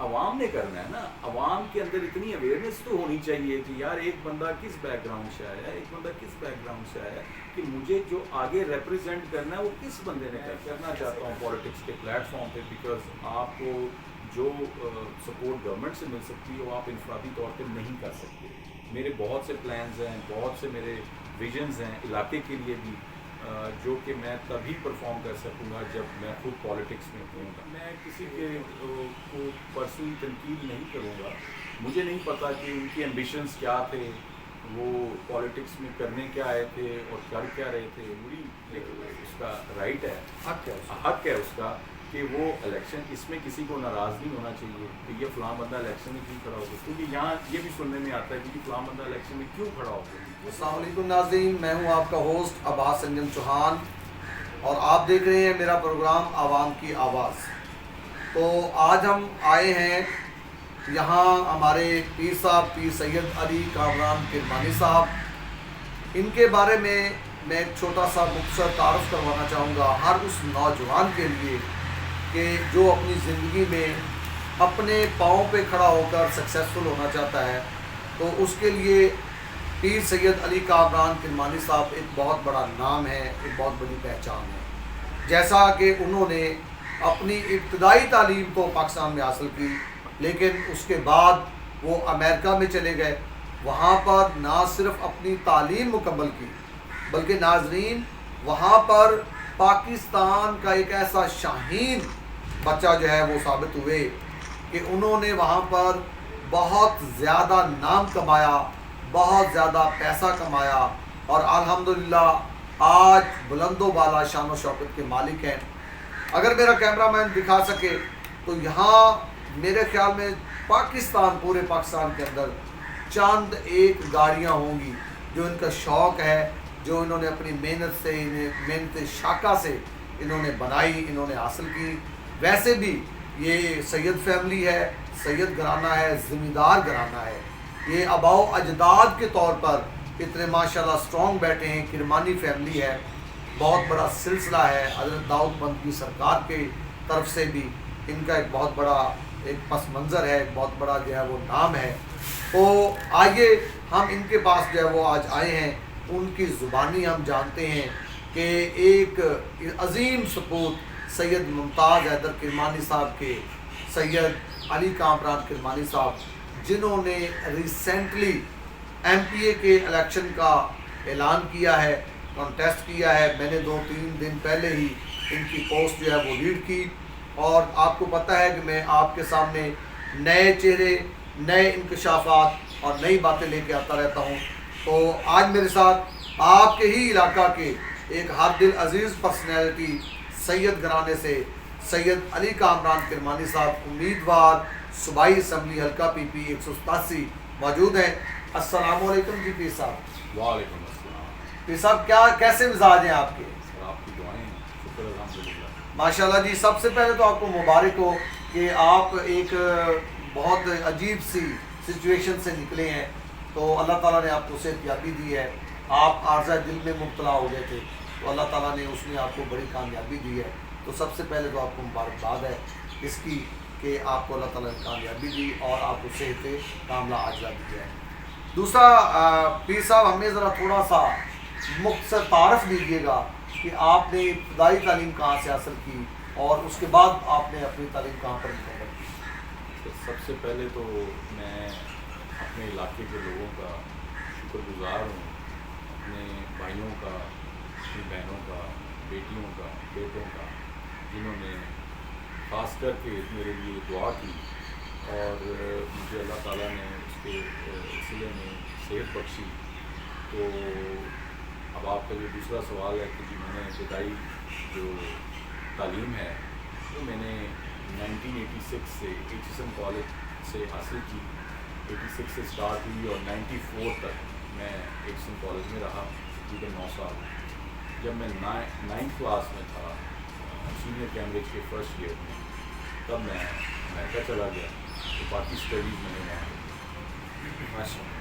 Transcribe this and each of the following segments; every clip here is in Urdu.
عوام نے کرنا ہے نا. عوام کے اندر اتنی اویئرنیس تو ہونی چاہیے کہ یار ایک بندہ کس بیک گراؤنڈ سے آیا ہے, ایک بندہ کس بیک گراؤنڈ سے آیا ہے, کہ مجھے جو آگے ریپرزینٹ کرنا ہے وہ کس بندے نے کرنا چاہتا ہوں پالیٹکس کے پلیٹ فارم پہ. بیکاز آپ کو جو سپورٹ گورنمنٹ سے مل سکتی ہے وہ آپ انفرادی طور پہ نہیں کر سکتے. میرے بہت سے پلانز ہیں, بہت سے میرے ویژنز ہیں علاقے کے لیے بھی, جو کہ میں تبھی پرفارم کر سکوں گا جب میں خود پالیٹکس میں ہوں گا. میں کسی کے کو پرسنلی تنقید نہیں کروں گا. مجھے نہیں پتا کہ ان کی ایمبیشنز کیا تھے, وہ پالیٹکس میں کرنے کیا آئے تھے اور کر کیا رہے تھے. وہی اس کا رائٹ ہے, حق ہے اس کا کہ وہ الیکشن, اس میں کسی کو ناراض نہیں ہونا چاہیے کہ یہ فلاں بندہ الیکشن میں کیوں کھڑا ہو گیا, کیونکہ یہاں یہ بھی سننے میں آتا ہے کہ فلاں بندہ الیکشن میں کیوں کھڑا ہو گیا. السلام علیکم ناظرین, میں ہوں آپ کا ہوسٹ عباس انجم چوہان اور آپ دیکھ رہے ہیں میرا پروگرام عوام کی آواز. تو آج ہم آئے ہیں یہاں ہمارے پیر صاحب پیر سید علی کامران کرمانی صاحب. ان کے بارے میں ایک چھوٹا سا مختصر تعارف کروانا چاہوں گا ہر اس نوجوان کے لیے کہ جو اپنی زندگی میں اپنے پاؤں پہ کھڑا ہو کر سکسیزفل ہونا چاہتا ہے. تو اس کے لیے پیر سید علی کامران کرمانی صاحب ایک بہت بڑا نام ہے, ایک بہت بڑی پہچان ہے. جیسا کہ انہوں نے اپنی ابتدائی تعلیم تو پاکستان میں حاصل کی, لیکن اس کے بعد وہ امریکہ میں چلے گئے. وہاں پر نہ صرف اپنی تعلیم مکمل کی بلکہ ناظرین وہاں پر پاکستان کا ایک ایسا شاہین بچہ جو ہے وہ ثابت ہوئے کہ انہوں نے وہاں پر بہت زیادہ نام کمایا, بہت زیادہ پیسہ کمایا اور الحمدللہ آج بلند و بالا شان و شوکت کے مالک ہیں. اگر میرا کیمرہ مین دکھا سکے تو یہاں میرے خیال میں پاکستان, پورے پاکستان کے اندر چند ایک گاڑیاں ہوں گی جو ان کا شوق ہے, جو انہوں نے اپنی محنت سے, محنت شاقہ سے انہوں نے بنائی, انہوں نے حاصل کی. ویسے بھی یہ سید فیملی ہے, سید گھرانہ ہے, زمیندار گھرانہ ہے. یہ آباء و اجداد کے طور پر اتنے ماشاءاللہ اسٹرانگ بیٹھے ہیں. کرمانی فیملی ہے, بہت بڑا سلسلہ ہے. حضرت داؤد بندگی سرکار کے طرف سے بھی ان کا ایک بہت بڑا ایک پس منظر ہے, ایک بہت بڑا جو ہے وہ نام ہے. تو آئیے ہم ان کے پاس جو ہے وہ آج آئے ہیں, ان کی زبانی ہم جانتے ہیں کہ ایک عظیم سپوت سید ممتاز حیدر کرمانی صاحب کے سید علی کامران کرمانی صاحب, جنہوں نے ریسنٹلی ایم پی اے کے الیکشن کا اعلان کیا ہے, کانٹیسٹ کیا ہے. میں نے 2-3 دن پہلے ہی ان کی پوسٹ جو ہے وہ ریڈ کی اور آپ کو پتہ ہے کہ میں آپ کے سامنے نئے چہرے, نئے انکشافات اور نئی باتیں لے کے آتا رہتا ہوں. تو آج میرے ساتھ آپ کے ہی علاقہ کے ایک ہر دل عزیز پرسنالٹی سید گھرانے سے سید علی کامران کرمانی صاحب, امیدوار صوبائی اسمبلی حلقہ پی پی 187 موجود ہیں. السلام علیکم جی پیر صاحب. وعلیکم السلام. پیر صاحب کیسے مزاج ہیں آپ کے؟ آپ کی دعائیں, شکر الحمدللہ. ماشاءاللہ جی. سب سے پہلے تو آپ کو مبارک ہو کہ آپ ایک بہت عجیب سی سچویشن سے نکلے ہیں. تو اللہ تعالیٰ نے آپ کو صحت یابی دی ہے. آپ عارضہ دل میں مبتلا ہو گئے تھے تو اللہ تعالیٰ نے اس میں آپ کو بڑی کامیابی دی ہے. تو سب سے پہلے تو آپ کو مبارکباد ہے اس کی کہ آپ کو اللہ تعالیٰ نے کامیابی دی اور آپ کو صحت کاملہ عاجلہ دی ہے. دوسرا پیر صاحب, ہمیں ذرا تھوڑا سا مختصر تعارف دیجیے گا کہ آپ نے ابتدائی تعلیم کہاں سے حاصل کی اور اس کے بعد آپ نے اپنی تعلیم کہاں پر مکمل کی. سب سے پہلے تو میں اپنے علاقے کے لوگوں کا شکر گزار ہوں, اپنے بھائیوں کا, اپنی بہنوں کا, بیٹیوں کا, بیٹوں کا, جنہوں نے خاص کر کے میرے لیے دعا کی اور مجھے اللہ تعالیٰ نے اس کے سلسلے میں صحت بخشی. تو اب آپ کا جو دوسرا سوال ہے کہ میں نے ابتدائی جو تعلیم ہے وہ میں نے 1986 سے ایچسن کالج سے حاصل کی. 86 سے اسٹارٹ ہوئی اور 94 تک میں ایچسن کالج میں رہا, تقریباً 9 سال. جب میں 9th کلاس میں تھا, سینئر کیمبرج کے فرسٹ ایئر میں, تب میں امریکہ چلا گیا. تو باقی اسٹڈیز میں نے ماشاء اللہ.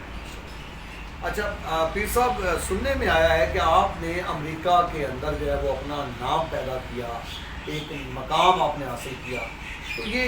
اچھا پیر صاحب, سننے میں آیا ہے کہ آپ نے امریکہ کے اندر جو ہے وہ اپنا نام پیدا کیا, ایک مقام آپ نے حاصل کیا. تو یہ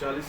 40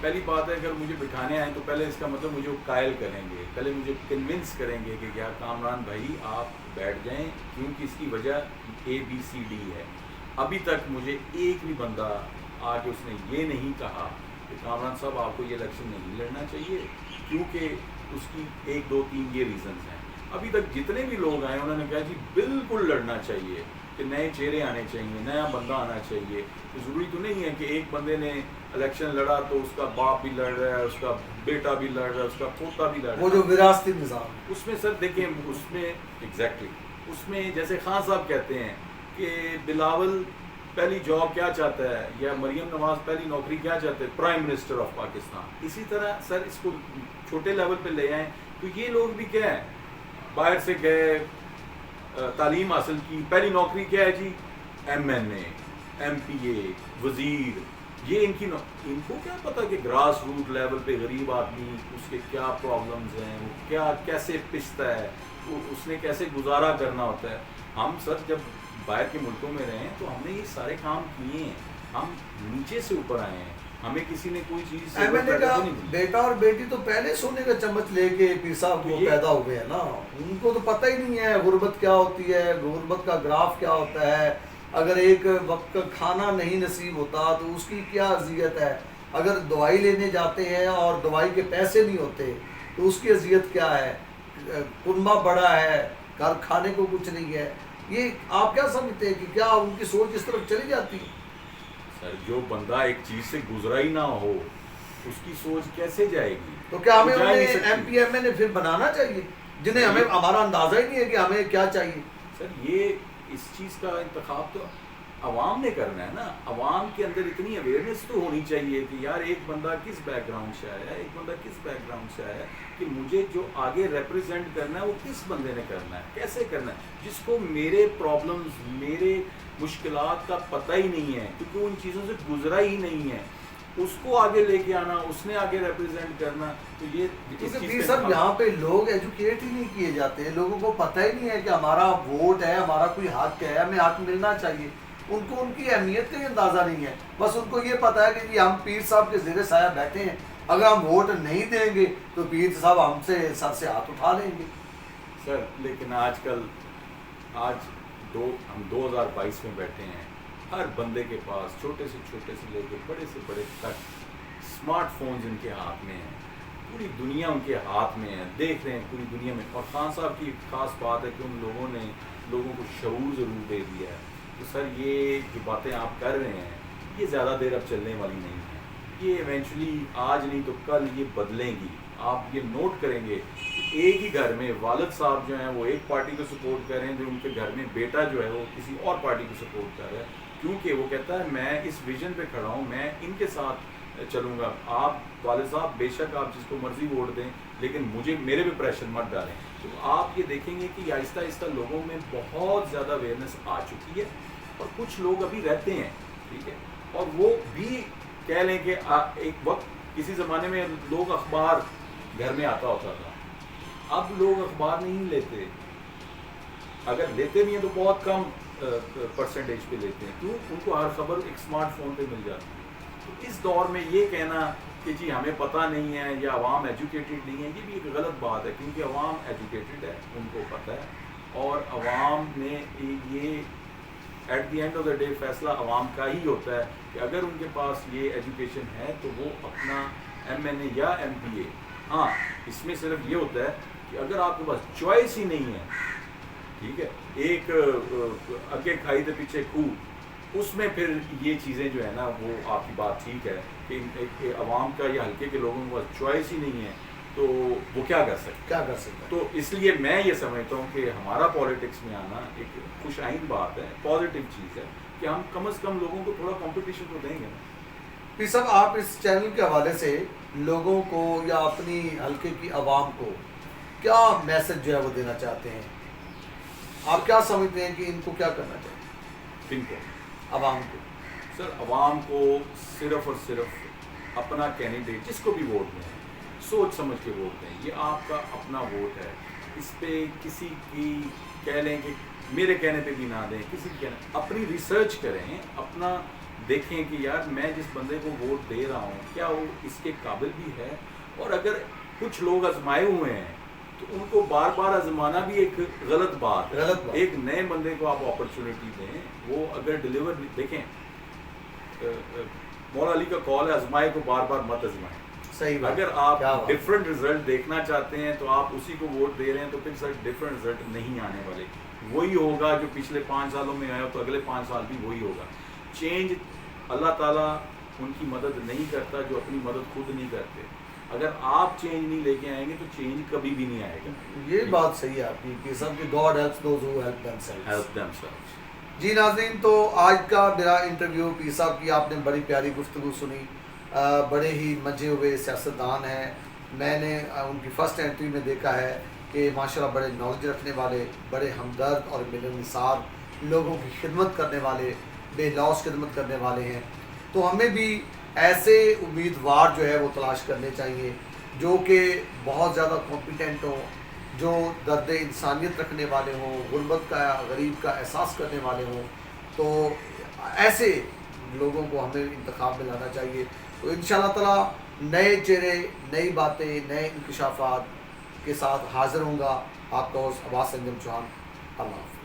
پہلی بات ہے اگر مجھے بٹھانے آئیں تو پہلے اس کا مطلب مجھے قائل کریں گے, پہلے مجھے کنونس کریں گے کہ یار کامران بھائی آپ بیٹھ جائیں کیونکہ اس کی وجہ ABCD ہے. ابھی تک مجھے ایک بھی بندہ آ کے اس نے یہ نہیں کہا کہ کامران صاحب آپ کو یہ الیکشن نہیں لڑنا چاہیے کیونکہ اس کی 1 2 3 یہ ریزنز ہیں. ابھی تک جتنے بھی لوگ آئے انہوں نے کہا جی بالکل لڑنا چاہیے, کہ نئے چہرے آنے چاہیے, نیا بندہ آنا چاہیے. ضروری تو نہیں ہے کہ ایک بندے نے الیکشن لڑا تو اس کا باپ بھی لڑ رہا ہے, اس کا بیٹا بھی لڑ رہا ہے, اس کا پوتا بھی لڑ رہا ہے. وہ جو وراثتی نظام اس میں سر دیکھیں اس میں ایگزیکٹلی اس میں جیسے خان صاحب کہتے ہیں کہ بلاول پہلی جاب کیا چاہتا ہے یا مریم نواز پہلی نوکری کیا چاہتے ہیں, پرائم منسٹر آف پاکستان. اسی طرح سر اس کو چھوٹے لیول پہ لے آئیں تو یہ لوگ بھی کیا ہے, باہر سے گئے, تعلیم حاصل کی, پہلی نوکری کیا ہے جی MNA MPA وزیر. یہ ان کو کیا پتا کہ گراس روٹ لیول پہ غریب آدمی اس کے کیا پرابلمز ہیں, وہ کیا کیسے پستا ہے, اس نے کیسے گزارا کرنا ہوتا ہے. ہم سر جب باہر کے ملکوں میں رہے ہیں تو ہم نے یہ سارے کام کیے ہیں, ہم نیچے سے اوپر آئے ہیں, ہمیں کسی نے کوئی چیز MNA کا بیٹا اور بیٹی تو پہلے سونے کا چمچ لے کے پیر صاحب کو پیدا ہو گئے ہیں نا, ان کو تو پتہ ہی نہیں ہے غربت کیا ہوتی ہے, غربت کا گراف کیا ہوتا ہے, اگر ایک وقت کا کھانا نہیں نصیب ہوتا تو اس کی کیا اذیت ہے, اگر دوائی لینے جاتے ہیں اور دوائی کے پیسے نہیں ہوتے تو اس کی اذیت کیا ہے, کنبہ بڑا ہے, گھر کھانے کو کچھ نہیں ہے. یہ آپ کیا سمجھتے ہیں کہ کیا ان کی سوچ اس طرف چلی جاتی ہے؟ سر جو بندہ ایک چیز سے گزرا ہی نہ ہو اس کی سوچ کیسے جائے گی؟ تو کیا ہمیں انہیں MP MNA پھر بنانا چاہیے جنہیں ہمیں ہمارا اندازہ ہی نہیں ہے کہ ہمیں کیا چاہیے؟ سر یہ اس چیز کا انتخاب تو عوام نے کرنا ہے نا. عوام کے اندر اتنی اویئرنیس تو ہونی چاہیے کہ یار ایک بندہ کس بیک گراؤنڈ سے آیا ہے, ایک بندہ کس بیک گراؤنڈ سے آیا ہے, کہ مجھے جو آگے ریپرزینٹ کرنا ہے وہ کس بندے نے کرنا ہے, کیسے کرنا ہے, جس کو میرے پرابلمز میرے مشکلات کا پتہ ہی نہیں ہے کیونکہ ان چیزوں سے گزرا ہی نہیں ہے, اس کو آگے لے کے آنا, اس نے آگے ریپرزینٹ کرنا. تو یہ سب یہاں پہ لوگ ایجوکیٹ ہی نہیں کیے جاتے ہیں, لوگوں کو پتہ ہی نہیں ہے کہ ہمارا ووٹ ہے, ہمارا کوئی حق ہے, ہمیں حق ملنا چاہیے. ان کو ان کی اہمیت کا ہی اندازہ نہیں ہے. بس ان کو یہ پتہ ہے کہ جی ہم پیر صاحب کے زیر سایہ بیٹھے ہیں, اگر ہم ووٹ نہیں دیں گے تو پیر صاحب ہم سے سر سے ہاتھ اٹھا لیں گے. سر لیکن ہم 2022 میں بیٹھے ہیں, ہر بندے کے پاس چھوٹے سے لے کے بڑے سے بڑے تک اسمارٹ فونز ان کے ہاتھ میں ہیں, پوری دنیا ان کے ہاتھ میں ہے, دیکھ رہے ہیں پوری دنیا میں. اور خان صاحب کی خاص بات ہے کہ ان لوگوں نے لوگوں کو شعور ضرور دے دیا ہے. تو سر یہ جو باتیں آپ کر رہے ہیں یہ زیادہ دیر اب چلنے والی نہیں ہیں, یہ ایونچولی آج نہیں تو کل یہ بدلیں گی. آپ یہ نوٹ کریں گے کہ ایک ہی گھر میں والد صاحب جو ہیں وہ ایک پارٹی کو سپورٹ کر رہے ہیں, جو ان کے گھر میں بیٹا جو ہے وہ کسی اور پارٹی کو سپورٹ کر رہا ہے, کیونکہ وہ کہتا ہے میں اس ویژن پہ کھڑا ہوں, میں ان کے ساتھ چلوں گا. آپ والد صاحب بے شک آپ جس کو مرضی ووٹ دیں لیکن میرے پہ پریشر مت ڈالیں. تو آپ یہ دیکھیں گے کہ آہستہ آہستہ لوگوں میں بہت زیادہ اویئرنیس آ چکی ہے, اور کچھ لوگ ابھی رہتے ہیں, ٹھیک ہے, اور وہ بھی کہہ لیں کہ ایک وقت کسی زمانے میں لوگ اخبار گھر میں آتا ہوتا تھا, اب لوگ اخبار نہیں لیتے, اگر لیتے بھی ہیں تو بہت کم پرسنٹیج پہ لیتے ہیں. کیوں؟ ان کو ہر خبر ایک اسمارٹ فون پہ مل جاتی ہے. تو اس دور میں یہ کہنا کہ جی ہمیں پتہ نہیں ہے یا عوام ایجوکیٹڈ نہیں ہے, یہ بھی ایک غلط بات ہے, کیونکہ عوام ایجوکیٹڈ ہے, ان کو پتہ ہے, اور عوام نے یہ at the end of the day فیصلہ عوام کا ہی ہوتا ہے کہ اگر ان کے پاس یہ ایجوکیشن ہے تو وہ اپنا MNA یا MPA. ہاں اس میں صرف یہ ہوتا ہے کہ اگر آپ کے پاس چوائس ہی نہیں ہے, ٹھیک ہے, ایک اگے کھائی تو پیچھے کھو, اس میں پھر یہ چیزیں جو ہے نا وہ آپ کی بات ٹھیک ہے کہ عوام کا یا ہلکے کے لوگوں کے پاس چوائس ہی نہیں ہے تو وہ کیا کر سکتے. تو اس لیے میں یہ سمجھتا ہوں کہ ہمارا پالیٹکس میں آنا ایک خوش آئند بات ہے, پازیٹیو چیز ہے کہ ہم کم از کم لوگوں کو تھوڑا کمپٹیشن تو دیں گے نا. پھر صاحب آپ اس چینل کے حوالے سے لوگوں کو یا اپنی حلقے کی عوام کو کیا میسج جو ہے وہ دینا چاہتے ہیں؟ آپ کیا سمجھتے ہیں کہ ان کو کیا کرنا چاہیے؟ ان کو عوام کو سر عوام کو صرف اور صرف اپنا کینڈیڈیٹ جس کو بھی ووٹ دیں سوچ سمجھ کے ووٹ دیں. یہ آپ کا اپنا ووٹ ہے, اس پہ کسی کی کہہ لیں کہ میرے کہنے پہ بھی نہ دیں, کسی کے کہنے, اپنی ریسرچ کریں, اپنا دیکھیں کہ یار میں جس بندے کو ووٹ دے رہا ہوں کیا وہ اس کے قابل بھی ہے، اور اگر کچھ لوگ آزمائے ہوئے ہیں تو ان کو بار بار آزمانا بھی ایک غلط بات ہے. ایک نئے بندے کو آپ اپرچونٹی دیں، وہ اگر ڈیلیور دیکھیں مولا علی کا کال ہے آزمائے کو بار بار مت آزمائیں. صحیح بات. اگر آپ ڈفرینٹ رزلٹ دیکھنا چاہتے ہیں تو آپ اسی کو ووٹ دے رہے ہیں تو پھر سر ڈفرینٹ رزلٹ نہیں آنے والے، وہی ہوگا جو پچھلے 5 سالوں میں آیا تو اگلے 5 سال بھی وہی ہوگا. چینج اللہ تعالیٰ ان کی مدد نہیں کرتا جو اپنی مدد خود نہیں کرتے. اگر آپ چینج نہیں لے کے آئیں گے تو چینج کبھی بھی نہیں آئے گا. یہ بات صحیح ہے آپ کی کہ سب کی God helps those who help themselves. جی ناظرین، تو آج کا میرا انٹرویو پیر صاحب کی آپ نے بڑی پیاری گفتگو سنی. بڑے ہی مجھے ہوئے سیاستدان ہیں. میں نے ان کی فرسٹ انٹری میں دیکھا ہے کہ ماشاءاللہ بڑے نالج رکھنے والے، بڑے ہمدرد اور ملنسار، لوگوں کی خدمت کرنے والے، بے لوث خدمت کرنے والے ہیں. تو ہمیں بھی ایسے امیدوار جو ہے وہ تلاش کرنے چاہیے جو کہ بہت زیادہ کمپیٹنٹ ہوں، جو درد انسانیت رکھنے والے ہوں، غربت کا غریب کا احساس کرنے والے ہوں. تو ایسے لوگوں کو ہمیں انتخاب میں لانا چاہیے. تو انشاءاللہ تعالی نئے چہرے، نئی باتیں، نئے انکشافات کے ساتھ حاضر ہوں گا. آپ کا ہوسٹ عباس انجم چوہان. اللہ حافظ.